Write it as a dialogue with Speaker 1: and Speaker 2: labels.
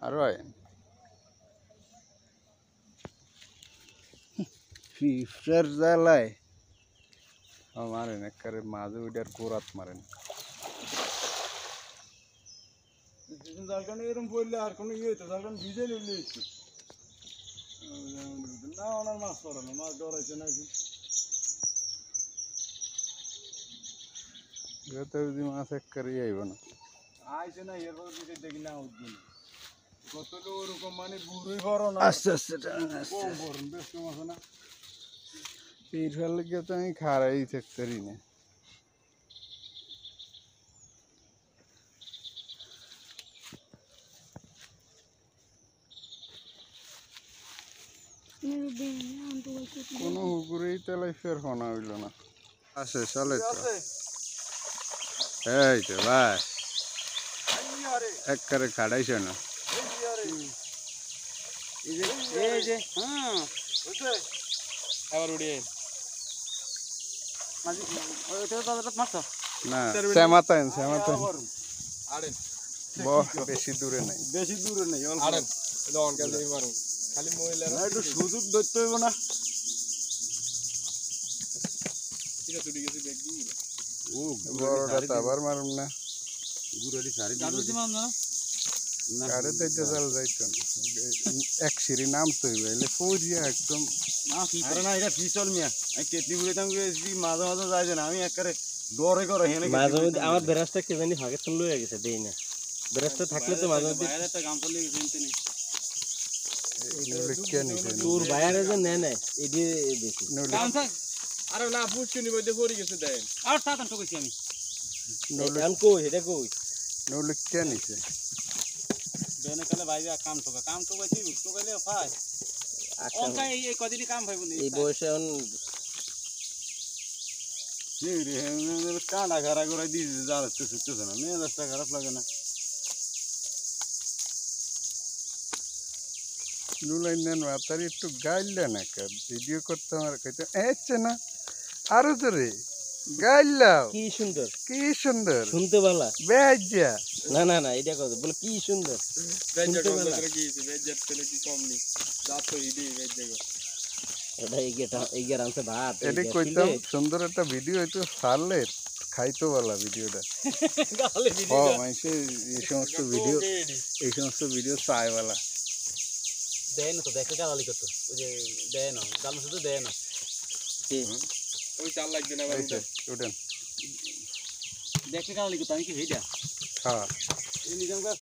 Speaker 1: আরো আইন ফিফটার জ্বালায় মারেন একবারে মাঝে ওইটার গোড়াত মারেন
Speaker 2: জালখানে এরকম পড়লে আর কোনো ইয়ে হইতো জালখান ভিজে নিলে একটু না ওনার মাছ পড়ানো মাছ ডরাইছে নাকি
Speaker 1: যদি মাছ একবারে আইব না
Speaker 2: আইছে না এরপর দিকে দেখি না উঠবে না কত ওরকম মানে বুড়োই বড় না
Speaker 1: আস্তে আস্তে
Speaker 2: কম বড় বেশ কম আছে না
Speaker 1: পীর ফেলে গিয়ে তো আমি খাড়াই থাকতে পারি না কোনো পুকুরেই তেলাই ফের হনা হইল না আছে চলে তো এই তো ভাই একবারে খাড়াইছে না
Speaker 2: এই যে হ্যাঁ আবার উড়িয়ে
Speaker 1: না শ্যামাতাইন
Speaker 2: আড়েন
Speaker 1: বেশি দূরে নাই
Speaker 2: আড়েন খালি মহিলারা একটু সুযোগ ধরতে হইব না
Speaker 1: বড়টা তো আবার মারুম না কারে দিতে চাল যাইতো না এক সিঁড়ি নামতে হইবে এলে পড়িয়া একদম
Speaker 2: আরে না এটা পিছল মিয়া আমি কেটলি বুড়িতাম মাঝে মাঝে যাই না আমি একবারে ডরে করে হেনে
Speaker 3: মাঝে মধ্যে আমার বেরাসটা কে জানি ভাগে চলে গেছে দেই না বেরাসটা থাকলে তো মাঝে মধ্যে
Speaker 2: একটা গাম চলে গেছে নেই
Speaker 3: তোর বাইরে যে নেয় নেয় এডি বেশি
Speaker 2: আরে না পুষ্টি নিব দে পড়ে গেছে দেন আর সাতান ঠকেছি আমি
Speaker 3: এখন কই এটা কই
Speaker 1: নৌলিকা নিছে
Speaker 2: দেনে কালে ভাইয়া কাম ঠকাইছি ঠকাইলে ফাই অঙ্কা এই কদিনই কাম ভাইব নি
Speaker 3: এই বয়সে এখন
Speaker 2: রে কাঁটা খারা করে দিয়েছে জ্বালাতে ছুটতেছে না মেজাজটা খারাপ লাগে না
Speaker 1: নুলাইন নেন মাতারি একটু গাইলে না ভিডিও করতে আমার কইতে এসছে না আরো জোরে গাইলাও
Speaker 3: কি সুন্দর শুনতে ভালো
Speaker 1: বেজ্জা
Speaker 3: না না না এটা কথা বলে কি সুন্দর শুনতে ভালো এটা এই আনছে ভাত
Speaker 1: এটা কইতাম সুন্দর একটা ভিডিও হইতো ছাড়লে খাইতো বলা ভিডিওটা ও মাইসে এই সমস্ত ভিডিও চাই বলা
Speaker 3: দেয় না তো দেখে গালালি করতো ওই যে দেয় না গাল শুধু দেয় না
Speaker 2: ওই চাল লাগবে না
Speaker 1: উঠেন
Speaker 3: দেখে গালালি করতো আমি কি হইডা
Speaker 1: হ্যাঁ
Speaker 2: এই নিজাম